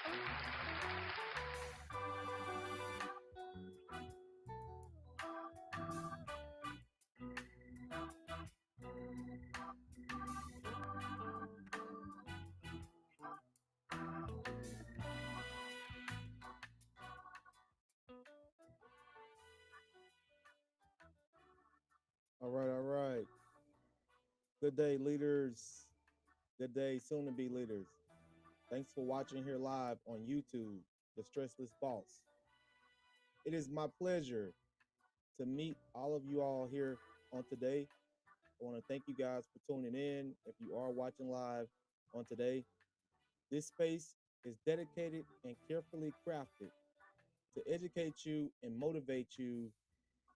All right, all right. Good day, leaders. Good day, soon to be leaders. Thanks for watching here live on YouTube, The Stressless Boss. It is my pleasure to meet all of you all here on today. I want to thank you guys for tuning in. If you are watching live on today, this space is dedicated and carefully crafted to educate you and motivate you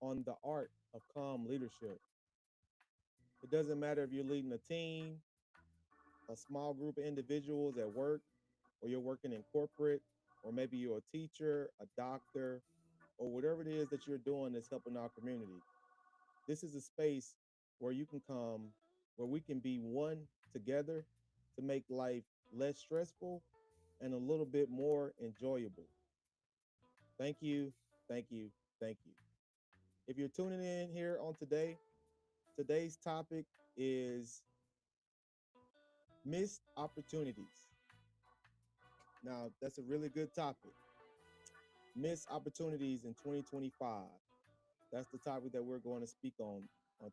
on the art of calm leadership. It doesn't matter if you're leading a team, a small group of individuals at work, or you're working in corporate, or maybe you're a teacher, a doctor, or whatever it is that you're doing that's helping our community. This is a space where you can come, where we can be one together to make life less stressful and a little bit more enjoyable. Thank you, thank you, thank you. If you're tuning in here on today, today's topic is missed opportunities. Now, that's a really good topic. Missed opportunities in 2025. That's the topic that we're going to speak on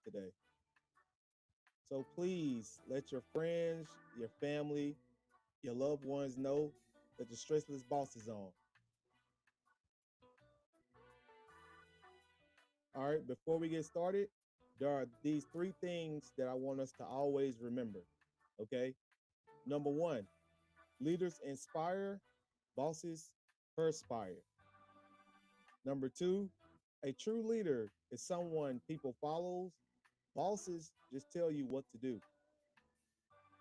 today. So please let your friends, your family, your loved ones know that the Stressless Boss is on. All right, before we get started, there are these three things that I want us to always remember. Okay. Number one, leaders inspire, bosses perspire. Number two, a true leader is someone people follows. Bosses just tell you what to do.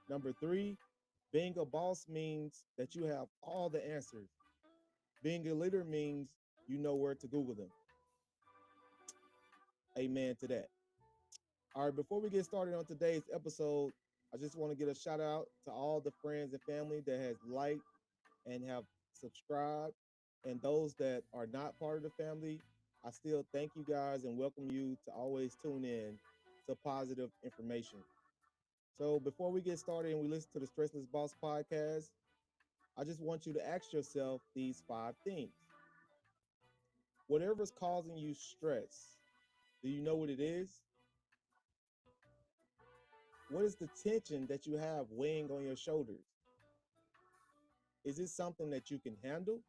Number three, being a boss means that you have all the answers. Being a leader means you know where to Google them. Amen to that. All right, before we get started on today's episode, I just want to get a shout out to all the friends and family that has liked and have subscribed. And those that are not part of the family, I still thank you guys and welcome you to always tune in to positive information. So before we get started and we listen to the Stressless Boss podcast, I just want you to ask yourself these five things. Whatever's causing you stress, do you know what it is? What is the tension that you have weighing on your shoulders? Is it something that you can handle?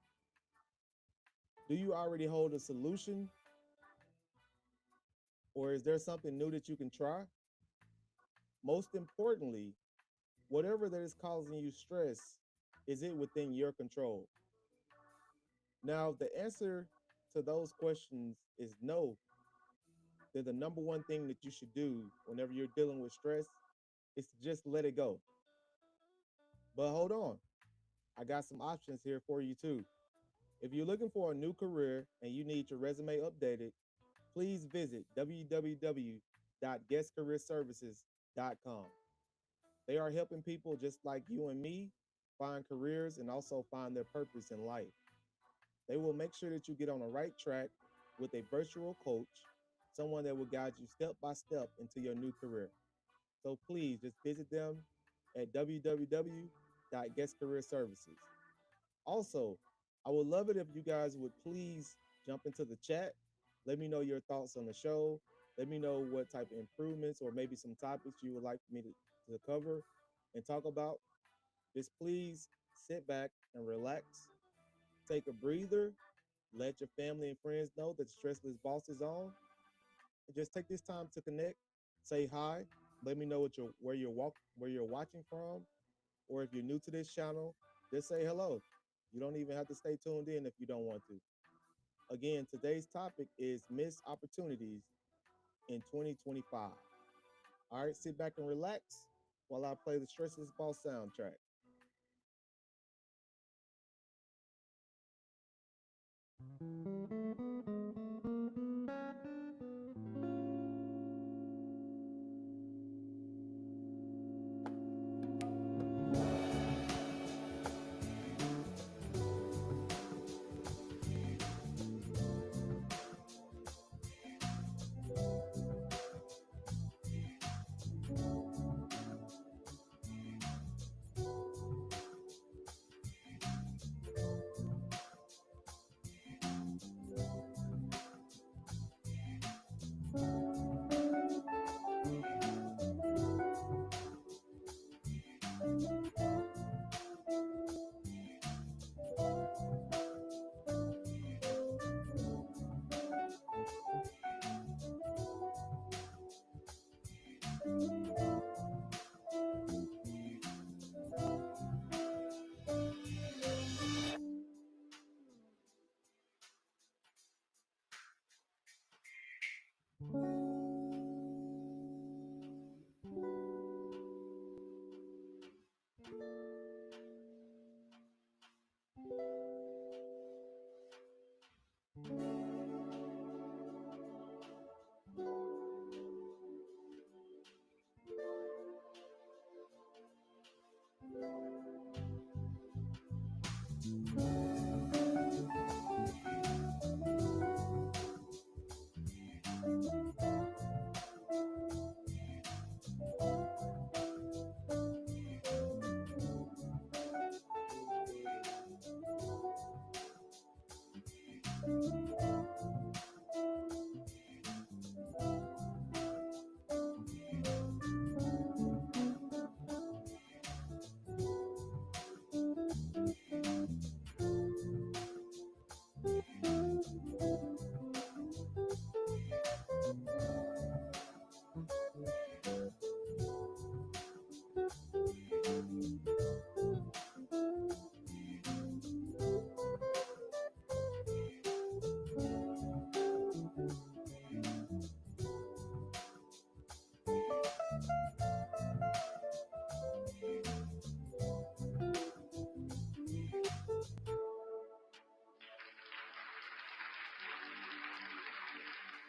Do you already hold a solution? Or is there something new that you can try? Most importantly, whatever that is causing you stress, is it within your control? Now, if the answer to those questions is no, then the number one thing that you should do whenever you're dealing with stress is to just let it go. But hold on, I got some options here for you too. If you're looking for a new career and you need your resume updated, please visit www.guestcareerservices.com. They are helping people just like you and me find careers and also find their purpose in life. They will make sure that you get on the right track with a virtual coach, someone that will guide you step by step into your new career. So please just visit them at www.guestcareerservices. Also, I would love it if you guys would please jump into the chat. Let me know your thoughts on the show. Let me know what type of improvements or maybe some topics you would like me to cover and talk about. Just please sit back and relax, take a breather, let your family and friends know that the Stressless Boss is on. And just take this time to connect, say hi, let me know where you're watching from, or if you're new to this channel, just say hello. You don't even have to stay tuned in if you don't want to. Again, today's topic is missed opportunities in 2025. All right, sit back and relax while I play the Stressless Boss soundtrack.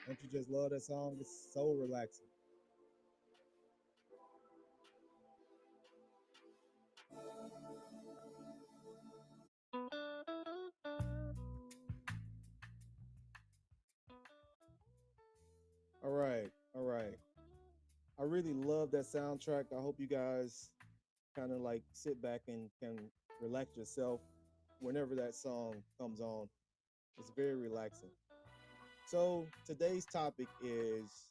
Don't you just love that song? It's so relaxing. All right, all right. I really love that soundtrack. I hope you guys kind of like sit back and can relax yourself whenever that song comes on. It's very relaxing. So today's topic is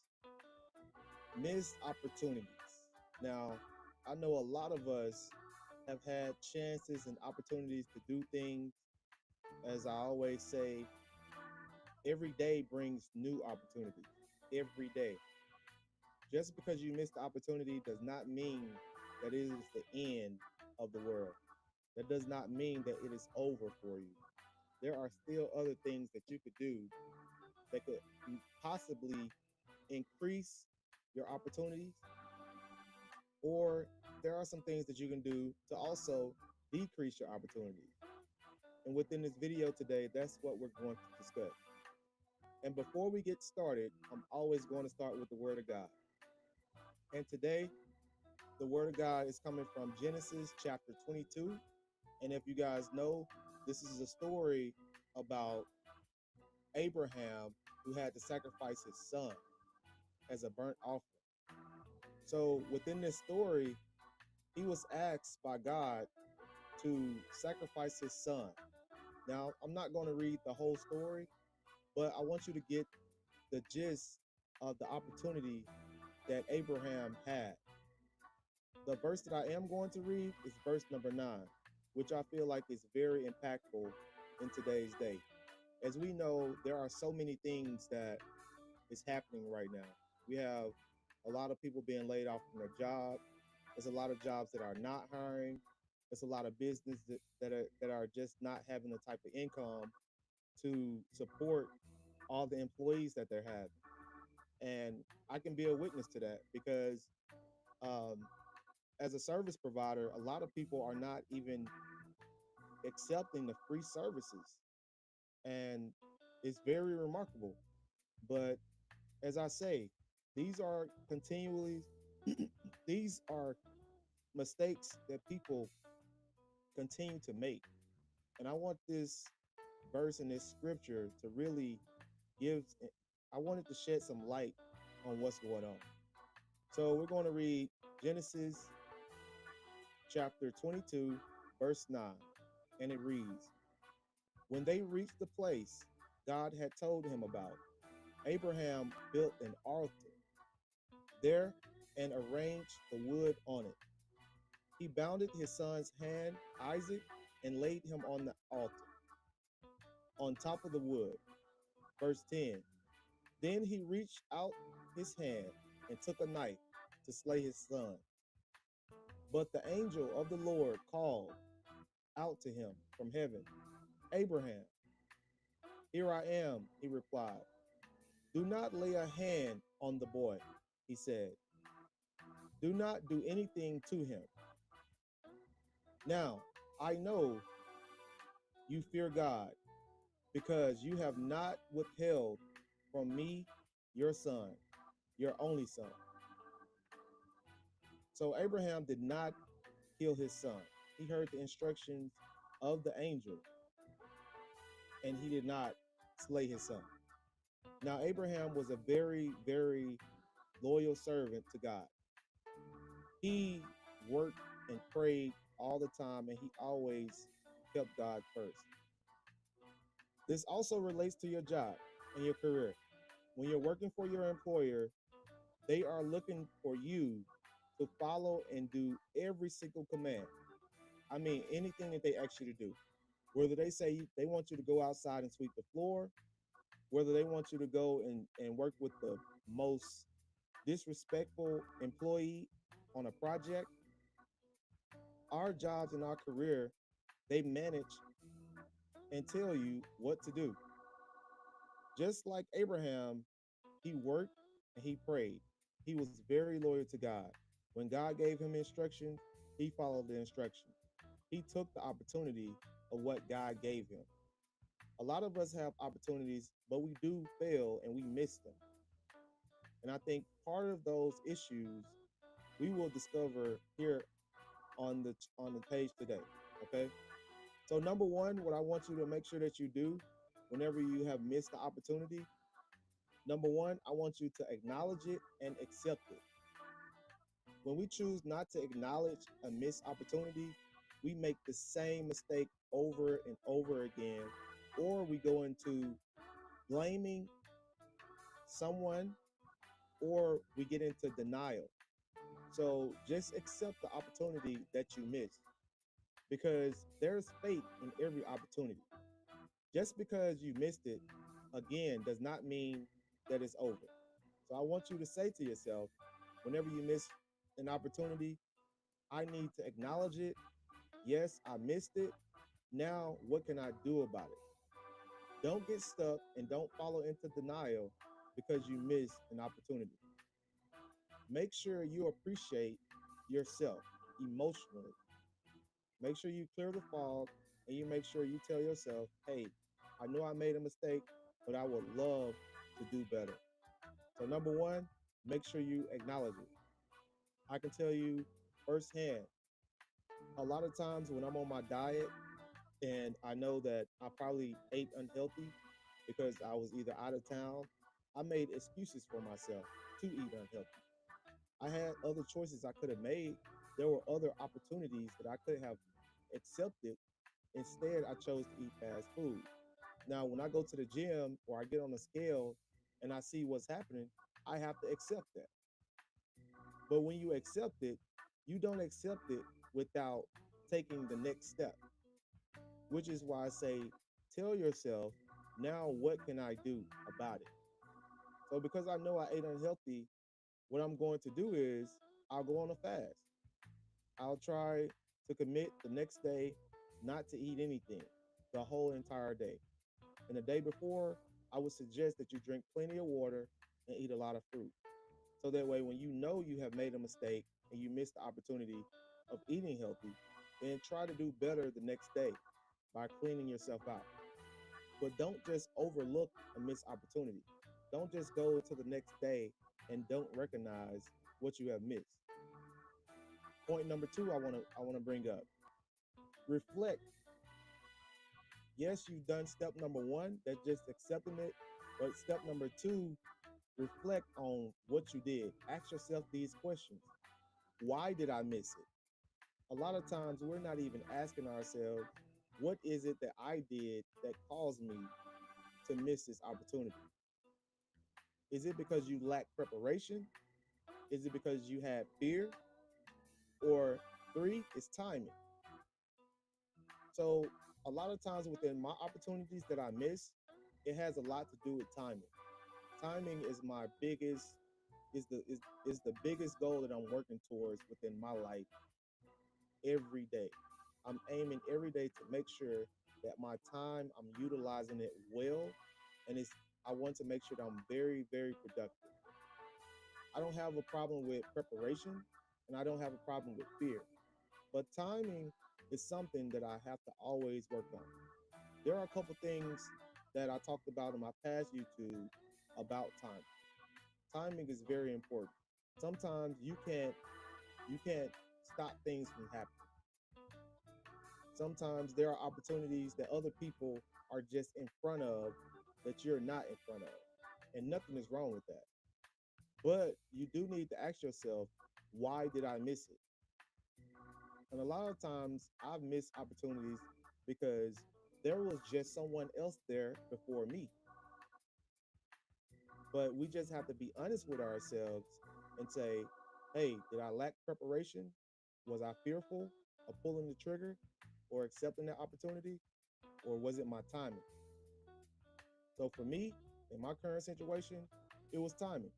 missed opportunities. Now, I know a lot of us have had chances and opportunities to do things. As I always say, every day brings new opportunities. Every day. Just because you missed the opportunity does not mean that it is the end of the world. That does not mean that it is over for you. There are still other things that you could do that could possibly increase your opportunities, or there are some things that you can do to also decrease your opportunities. And within this video today, that's what we're going to discuss. And before we get started, I'm always going to start with the Word of God. And today, the Word of God is coming from Genesis chapter 22. And if you guys know, this is a story about Abraham who had to sacrifice his son as a burnt offering. So within this story, he was asked by God to sacrifice his son. Now, I'm not going to read the whole story, but I want you to get the gist of the opportunity that Abraham had. The verse that I am going to read is verse number 9, which I feel like is very impactful in today's day. As we know, there are so many things that is happening right now. We have a lot of people being laid off from their job. There's a lot of jobs that are not hiring. There's a lot of business that are just not having the type of income to support all the employees that they're having. And I can be a witness to that because um, as a service provider, a lot of people are not even accepting the free services. And it's very remarkable. But as I say, these are continually, these are mistakes that people continue to make. And I want this verse in this scripture to really give, I wanted to shed some light on what's going on. So we're going to read Genesis chapter 22, verse 9. And it reads, when they reached the place God had told him about, Abraham built an altar there and arranged the wood on it. He bounded his son's hand, Isaac, and laid him on the altar, on top of the wood. Verse 10. Then he reached out his hand and took a knife to slay his son. But the angel of the Lord called out to him from heaven, Abraham, here I am, he replied. Do not lay a hand on the boy, he said. Do not do anything to him. Now, I know you fear God because you have not withheld from me your son, your only son. So Abraham did not kill his son. He heard the instructions of the angel and he did not slay his son. Now, Abraham was a very, very loyal servant to God. He worked and prayed all the time and he always kept God first. This also relates to your job and your career. When you're working for your employer, they are looking for you to follow and do every single command. I mean, anything that they ask you to do. Whether they say they want you to go outside and sweep the floor, whether they want you to go and work with the most disrespectful employee on a project, our jobs in our career, they manage and tell you what to do. Just like Abraham, he worked and he prayed. He was very loyal to God. When God gave him instructions, he followed the instructions. He took the opportunity of what God gave him. A lot of us have opportunities, but we do fail and we miss them. And I think part of those issues we will discover here on the page today. Okay. So number one, what I want you to make sure that you do whenever you have missed the opportunity, number one, I want you to acknowledge it and accept it. When we choose not to acknowledge a missed opportunity, we make the same mistake over and over again, or we go into blaming someone, or we get into denial. So just accept the opportunity that you missed because there's fate in every opportunity. Just because you missed it, again, does not mean that it's over. So I want you to say to yourself, whenever you miss an opportunity, I need to acknowledge it. Yes, I missed it. Now, what can I do about it? Don't get stuck and don't follow into denial because you missed an opportunity. Make sure you appreciate yourself emotionally. Make sure you clear the fog and you make sure you tell yourself, hey, I know I made a mistake, but I would love to do better. So, number one, make sure you acknowledge it. I can tell you firsthand, a lot of times when I'm on my diet and I know that I probably ate unhealthy because I was either out of town, I made excuses for myself to eat unhealthy. I had other choices I could have made. There were other opportunities that I could have accepted. Instead, I chose to eat fast food. Now, when I go to the gym or I get on the scale and I see what's happening, I have to accept that. But when you accept it, you don't accept it without taking the next step, which is why I say, tell yourself, now what can I do about it? So, because I know I ate unhealthy, what I'm going to do is I'll go on a fast. I'll try to commit the next day not to eat anything the whole entire day. And the day before, I would suggest that you drink plenty of water and eat a lot of fruit. So that way, when you know you have made a mistake and you missed the opportunity of eating healthy, then try to do better the next day by cleaning yourself out. But don't just overlook a missed opportunity. Don't just go to the next day and don't recognize what you have missed. Point number two, I want to bring up. Reflect. Yes, you've done step number one, that's just accepting it. But step number two, reflect on what you did. Ask yourself these questions. Why did I miss it? A lot of times we're not even asking ourselves, what is it that I did that caused me to miss this opportunity? Is it because you lack preparation? Is it because you had fear? Or three is timing. So a lot of times within my opportunities that I miss, it has a lot to do with timing. Timing is my biggest is the biggest goal that I'm working towards within my life every day. I'm aiming every day to make sure that my time I'm utilizing it well, and it's I want to make sure that I'm very very productive. I don't have a problem with preparation, and I don't have a problem with fear. But timing is something that I have to always work on. There are a couple things that I talked about in my past YouTube about timing. Timing is very important. Sometimes you can't stop things from happening. Sometimes there are opportunities that other people are just in front of that you're not in front of. And nothing is wrong with that. But you do need to ask yourself, why did I miss it? And a lot of times I've missed opportunities because there was just someone else there before me. But we just have to be honest with ourselves and say, hey, did I lack preparation? Was I fearful of pulling the trigger or accepting that opportunity? Or was it my timing? So for me, in my current situation, it was timing.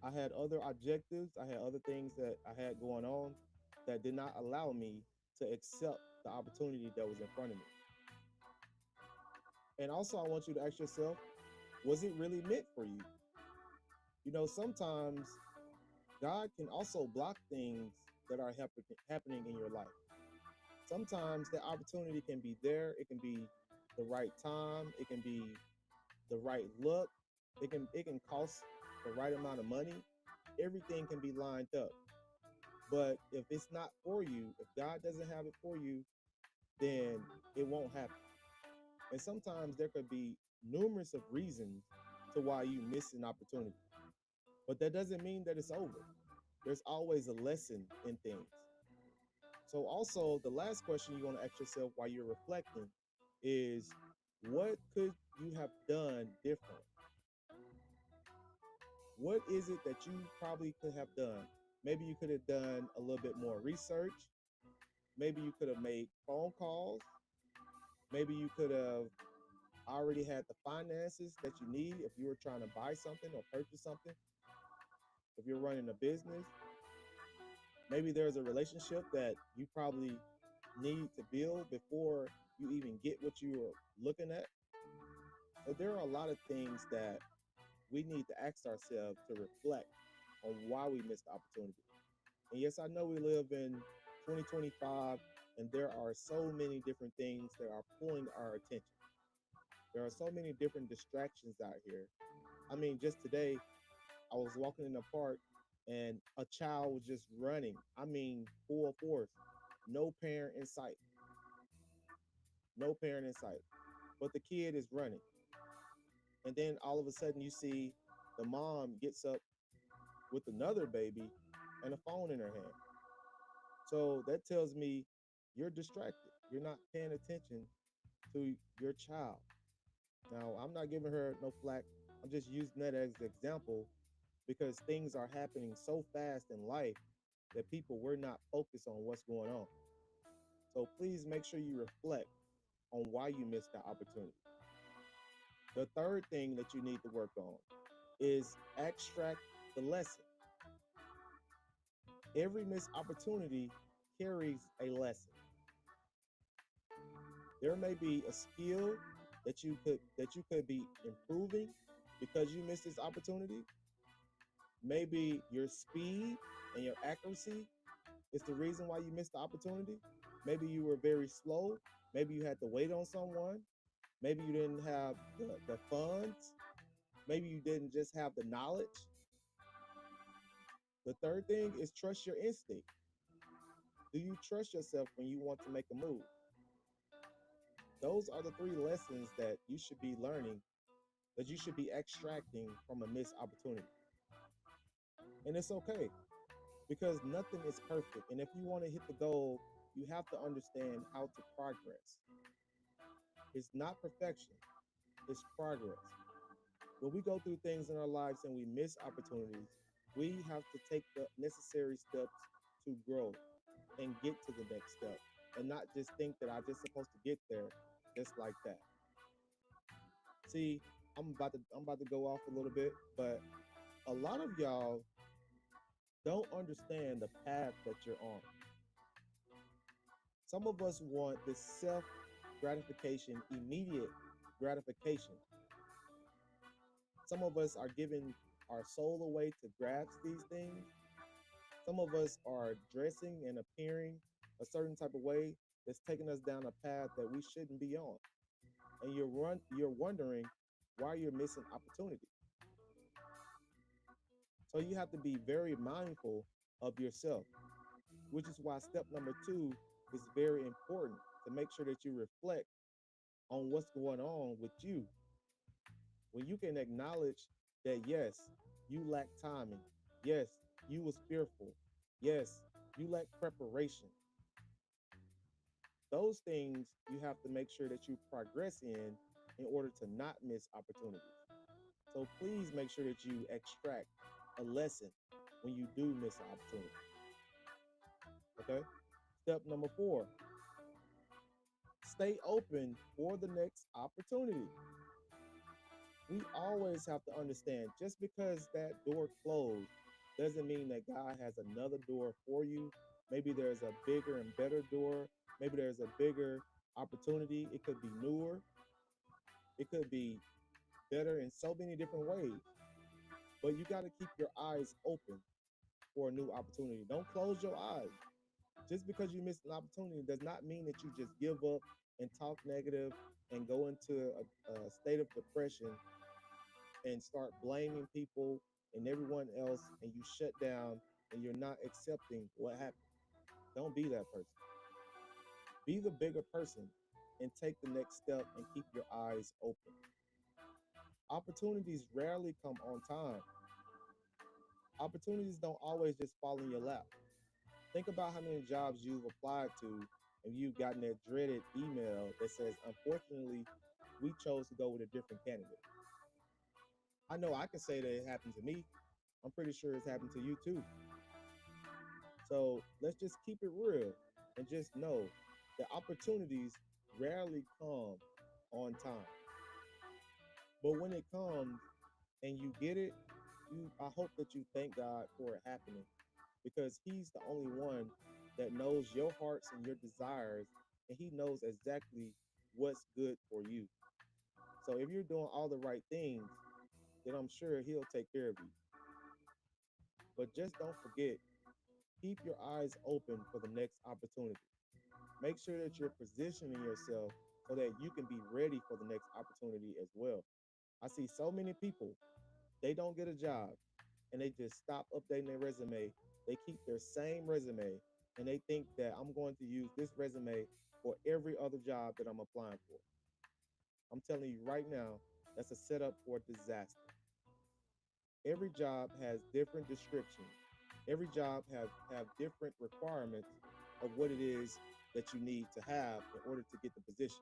I had other objectives, I had other things that I had going on that did not allow me to accept the opportunity that was in front of me. And also, I want you to ask yourself, was it really meant for you? Sometimes God can also block things that are happening in your life. Sometimes the opportunity can be there, it can be the right time, it can be the right look, it can cost the right amount of money. Everything can be lined up. But if it's not for you, if God doesn't have it for you, then it won't happen. And sometimes there could be numerous of reasons to why you miss an opportunity. But that doesn't mean that it's over. There's always a lesson in things. So also the last question you want to ask yourself while you're reflecting is, what could you have done different? What is it that you probably could have done? Maybe you could have done a little bit more research. Maybe you could have made phone calls. Maybe you could have already had the finances that you need if you were trying to buy something or purchase something. If you're running a business, maybe there's a relationship that you probably need to build before you even get what you are looking at. So there are a lot of things that we need to ask ourselves to reflect on why we missed the opportunity. And yes, I know we live in 2025 and there are so many different things that are pulling our attention. There are so many different distractions out here. I mean, just today, I was walking in the park and a child was just running. I mean, full force. No parent in sight. No parent in sight. But the kid is running. And then all of a sudden, you see the mom gets up with another baby and a phone in her hand. So that tells me you're distracted. You're not paying attention to your child. Now, I'm not giving her no flack. I'm just using that as an example because things are happening so fast in life that people were not focused on what's going on. So please make sure you reflect on why you missed that opportunity. The third thing that you need to work on is extract the lesson. Every missed opportunity carries a lesson. There may be a skill that you could be improving because you missed this opportunity. Maybe your speed and your accuracy is the reason why you missed the opportunity. Maybe you were very slow. Maybe you had to wait on someone. Maybe you didn't have the funds. Maybe you didn't just have the knowledge. The third thing is trust your instinct. Do you trust yourself when you want to make a move? Those are the three lessons that you should be learning, that you should be extracting from a missed opportunity. And it's okay because nothing is perfect. And if you want to hit the goal, you have to understand how to progress. It's not perfection, it's progress. When we go through things in our lives and we miss opportunities, we have to take the necessary steps to grow and get to the next step and not just think that I'm just supposed to get there just like that. See, I'm about to go off a little bit, but a lot of y'all don't understand the path that you're on. Some of us want this self gratification, immediate gratification. Some of us are giving our soul away to grasp these things. Some of us are dressing and appearing a certain type of way that's taking us down a path that we shouldn't be on. And you're wondering why you're missing opportunity. So you have to be very mindful of yourself, which is why step number 2 is very important to make sure that you reflect on what's going on with you. When you can acknowledge that yes, you lack timing. Yes, you was fearful. Yes, you lack preparation. Those things you have to make sure that you progress in order to not miss opportunities. So please make sure that you extract a lesson when you do miss an opportunity. Okay. Step number 4, stay open for the next opportunity. We always have to understand just because that door closed doesn't mean that God has another door for you. Maybe there's a bigger and better door. Maybe there's a bigger opportunity. It could be newer. It could be better in so many different ways. But you got to keep your eyes open for a new opportunity. Don't close your eyes. Just because you missed an opportunity does not mean that you just give up and talk negative and go into a state of depression and start blaming people and everyone else, and you shut down and you're not accepting what happened. Don't be that person. Be the bigger person and take the next step and keep your eyes open. Opportunities rarely come on time. Opportunities don't always just fall in your lap. Think about how many jobs you've applied to and you've gotten that dreaded email that says, unfortunately, we chose to go with a different candidate. I know I can say that it happened to me. I'm pretty sure it's happened to you too. So let's just keep it real and just know that opportunities rarely come on time. But when it comes and you get it, I hope that you thank God for it happening because He's the only one that knows your hearts and your desires, and He knows exactly what's good for you. So if you're doing all the right things, then I'm sure He'll take care of you. But just don't forget, keep your eyes open for the next opportunity. Make sure that you're positioning yourself so that you can be ready for the next opportunity as well. I see so many people, they don't get a job and they just stop updating their resume. They keep their same resume and they think that I'm going to use this resume for every other job that I'm applying for. I'm telling you right now, that's a setup for disaster. Every job has different descriptions. Every job have different requirements of what it is that you need to have in order to get the position.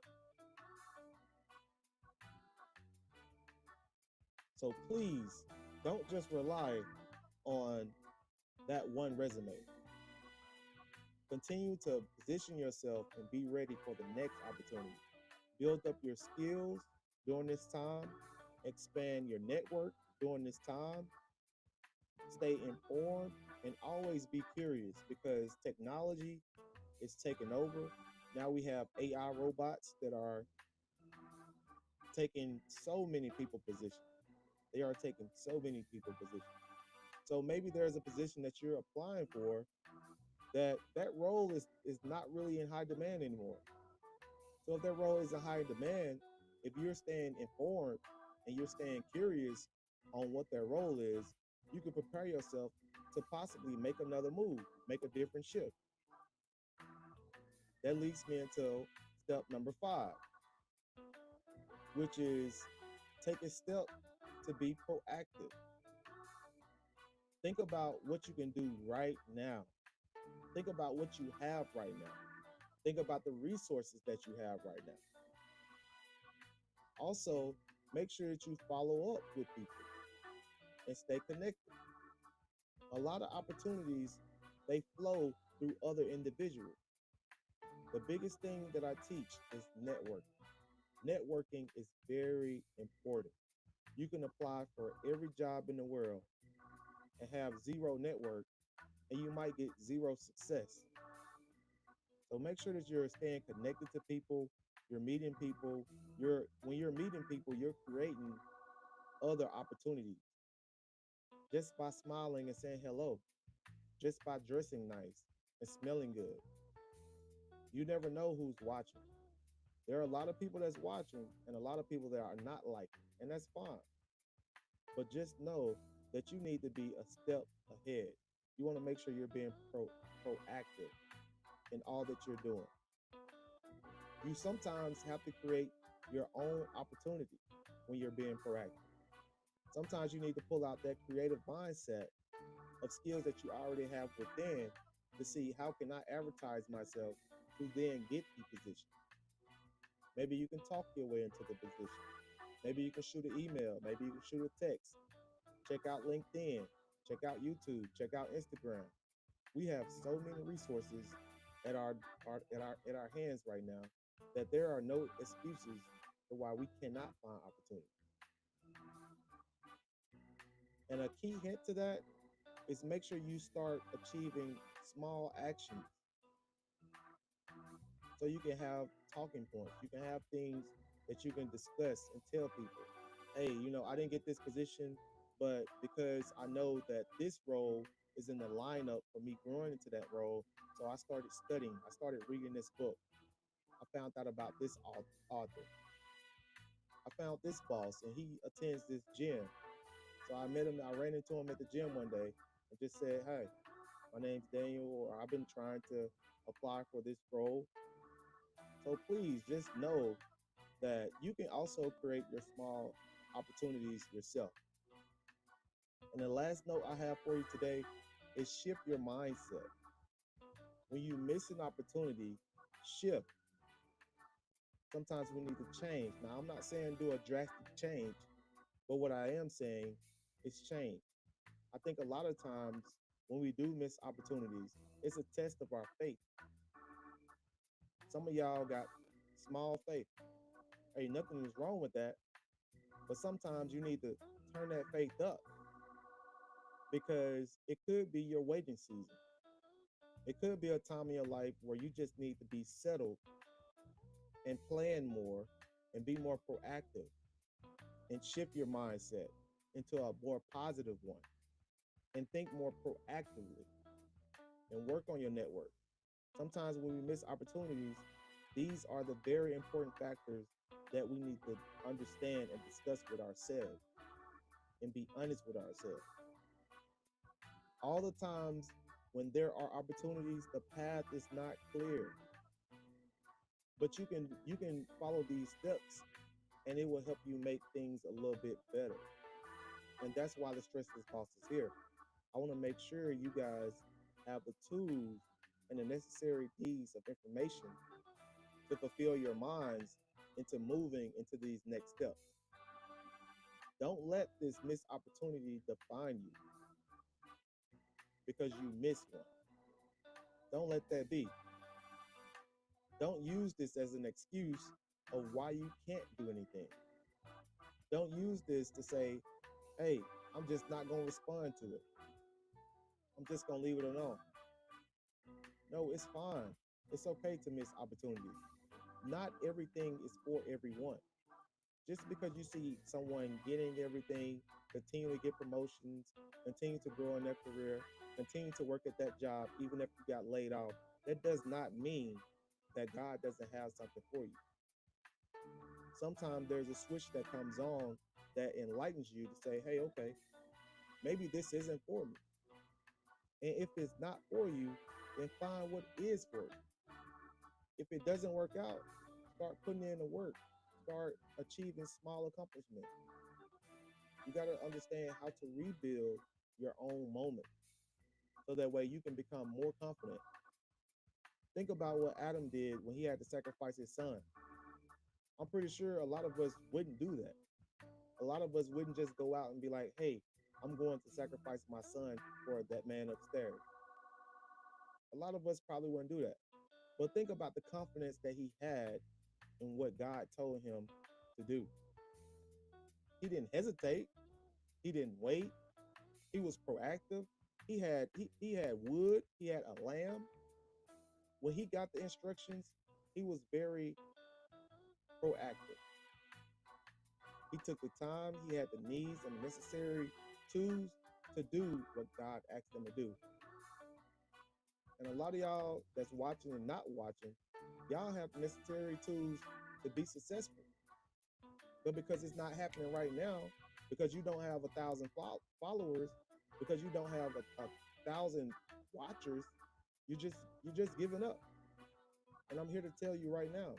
So please don't just rely on that one resume. Continue to position yourself and be ready for the next opportunity. Build up your skills during this time, expand your network during this time, stay informed, and always be curious because technology is taking over. Now we have AI robots that are taking so many people positions. They are taking so many people positions. So maybe there's a position that you're applying for that role is not really in high demand anymore. So if that role is in high demand, if you're staying informed and you're staying curious on what that role is, you can prepare yourself to possibly make another move, make a different shift. That leads me into step number 5, which is take a step to be proactive. Think about what you can do right now. Think about what you have right now. Think about the resources that you have right now. Also, make sure that you follow up with people and stay connected. A lot of opportunities they flow through other individuals. The biggest thing that I teach is networking. Networking is very important. You can apply for every job in the world and have zero network and you might get zero success. So make sure that you're staying connected to people, you're meeting people, you're meeting people, you're creating other opportunities just by smiling and saying hello, just by dressing nice and smelling good. You never know who's watching. There are a lot of people that's watching and a lot of people that are not liking, and that's fine. But just know that you need to be a step ahead. You want to make sure you're being proactive in all that you're doing. You sometimes have to create your own opportunity when you're being proactive. Sometimes you need to pull out that creative mindset of skills that you already have within to see how can I advertise myself to then get the position. Maybe you can talk your way into the position. Maybe you can shoot an email. Maybe you can shoot a text. Check out LinkedIn. Check out YouTube. Check out Instagram. We have so many resources at our hands right now that there are no excuses for why we cannot find opportunity. And a key hint to that is make sure you start achieving small actions so you can have talking points. You can have things that you can discuss and tell people, hey, I didn't get this position, but because I know that this role is in the lineup for me growing into that role, so I started studying. I started reading this book. I found out about this author. I found this boss, and he attends this gym. So I met him. I ran into him at the gym one day and just said, "Hey, my name's Daniel, or I've been trying to apply for this role. So please just know that you can also create your small opportunities yourself." And the last note I have for you today is shift your mindset. When you miss an opportunity, shift. Sometimes we need to change. Now, I'm not saying do a drastic change, but what I am saying is change. I think a lot of times when we do miss opportunities, it's a test of our faith. Some of y'all got small faith. Hey, nothing is wrong with that, but sometimes you need to turn that faith up because it could be your waiting season. It could be a time in your life where you just need to be settled and plan more and be more proactive and shift your mindset into a more positive one and think more proactively and work on your network. Sometimes when we miss opportunities, these are the very important factors that we need to understand and discuss with ourselves and be honest with ourselves. All the times when there are opportunities, the path is not clear, but you can follow these steps and it will help you make things a little bit better. And that's why the Stressless Boss is here. I want to make sure you guys have the tools and the necessary piece of information to fulfill your minds into moving into these next steps. Don't let this missed opportunity define you because you missed one. Don't let that be. Don't use this as an excuse of why you can't do anything. Don't use this to say, hey, I'm just not going to respond to it. I'm just going to leave it alone. No, it's fine. It's okay to miss opportunities. Not everything is for everyone. Just because you see someone getting everything, continue to get promotions, continue to grow in their career, continue to work at that job, even if you got laid off, that does not mean that God doesn't have something for you. Sometimes there's a switch that comes on that enlightens you to say, hey, okay, maybe this isn't for me. And if it's not for you, then find what is for you. If it doesn't work out, start putting in the work, start achieving small accomplishments. You got to understand how to rebuild your own moment so that way you can become more confident. Think about what Adam did when he had to sacrifice his son. I'm pretty sure a lot of us wouldn't do that. A lot of us wouldn't just go out and be like, hey, I'm going to sacrifice my son for that man upstairs. A lot of us probably wouldn't do that. But think about the confidence that he had in what God told him to do. He didn't hesitate. He didn't wait. He was proactive. He had wood. He had a lamb. When he got the instructions, he was very proactive. He took the time. He had the needs and the necessary tools to do what God asked him to do. And a lot of y'all that's watching and not watching, y'all have the necessary tools to be successful. But because it's not happening right now, because you don't have 1,000 followers, because you don't have a thousand watchers, you just giving up. And I'm here to tell you right now,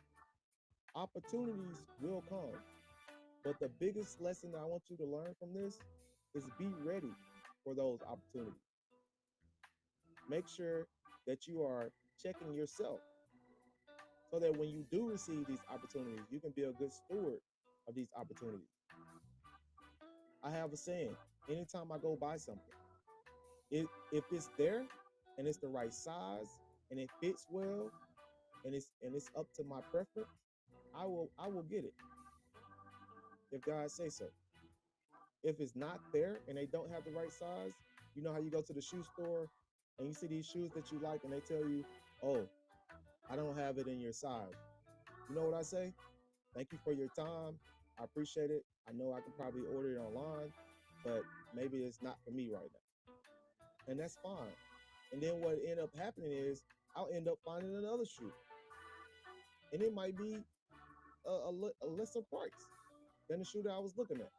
opportunities will come. But the biggest lesson that I want you to learn from this is be ready for those opportunities. Make sure that you are checking yourself so that when you do receive these opportunities, you can be a good steward of these opportunities. I have a saying, anytime I go buy something, if it's there and it's the right size and it fits well and it's up to my preference, I will get it if God say so. If it's not there and they don't have the right size, you know how you go to the shoe store and you see these shoes that you like and they tell you, oh, I don't have it in your size. You know what I say? Thank you for your time. I appreciate it. I know I can probably order it online, but maybe it's not for me right now. And that's fine. And then what end up happening is I'll end up finding another shoe. and it might be a lesser price than the shoe that I was looking at.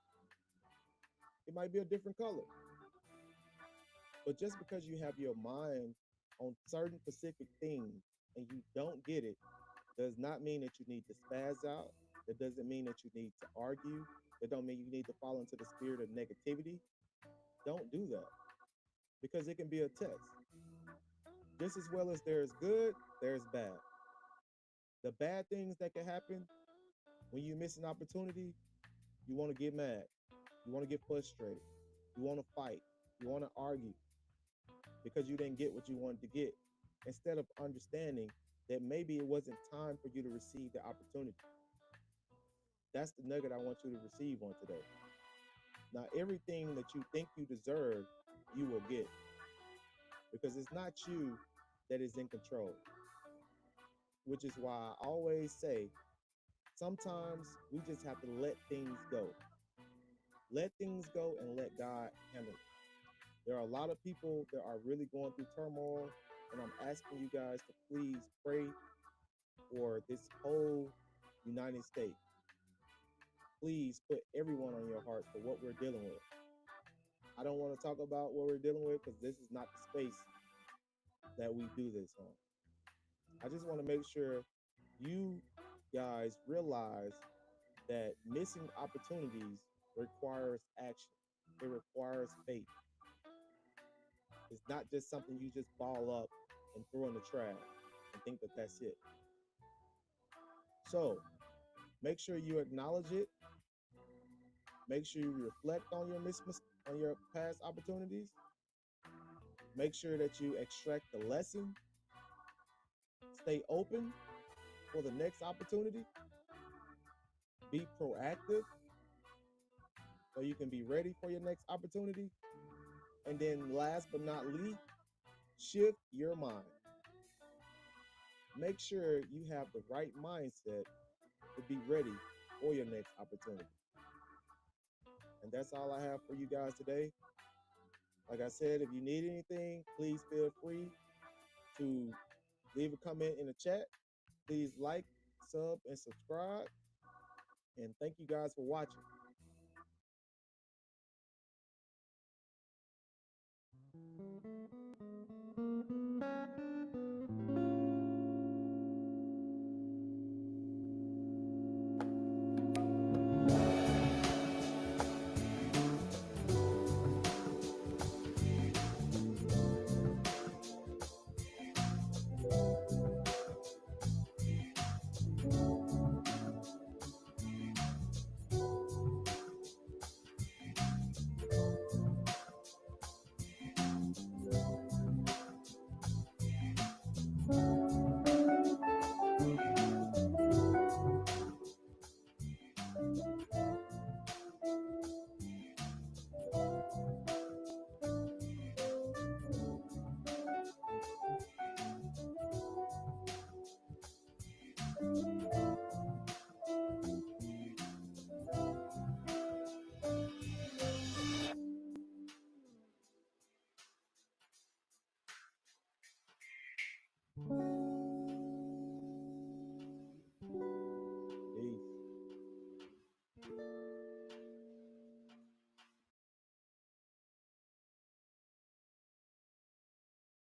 It might be a different color. But just because you have your mind on certain specific things and you don't get it, does not mean that you need to spaz out. That doesn't mean that you need to argue. That don't mean you need to fall into the spirit of negativity. Don't do that because it can be a test. Just as well as there's good, there's bad. The bad things that can happen when you miss an opportunity, you want to get mad. You want to get frustrated. You want to fight. You want to argue because you didn't get what you wanted to get, instead of understanding that maybe it wasn't time for you to receive the opportunity. That's the nugget I want you to receive on today. Now, everything that you think you deserve, you will get, because it's not you that is in control, which is why I always say sometimes we just have to let things go. Let things go and let God handle it. There are a lot of people that are really going through turmoil, and I'm asking you guys to please pray for this whole United States. Please put everyone on your hearts for what we're dealing with. I don't want to talk about what we're dealing with because this is not the space that we do this on. I just want to make sure you guys realize that missing opportunities requires action. It requires faith. It's not just something you just ball up and throw in the trash and think that that's it. So make sure you acknowledge it. Make sure you reflect on on your past opportunities. Make sure that you extract the lesson. Stay open for the next opportunity. Be proactive so you can be ready for your next opportunity. And then last but not least, shift your mind. Make sure you have the right mindset to be ready for your next opportunity. And that's all I have for you guys today. Like I said, if you need anything, please feel free to leave a comment in the chat. Please like, sub, and subscribe. And thank you guys for watching.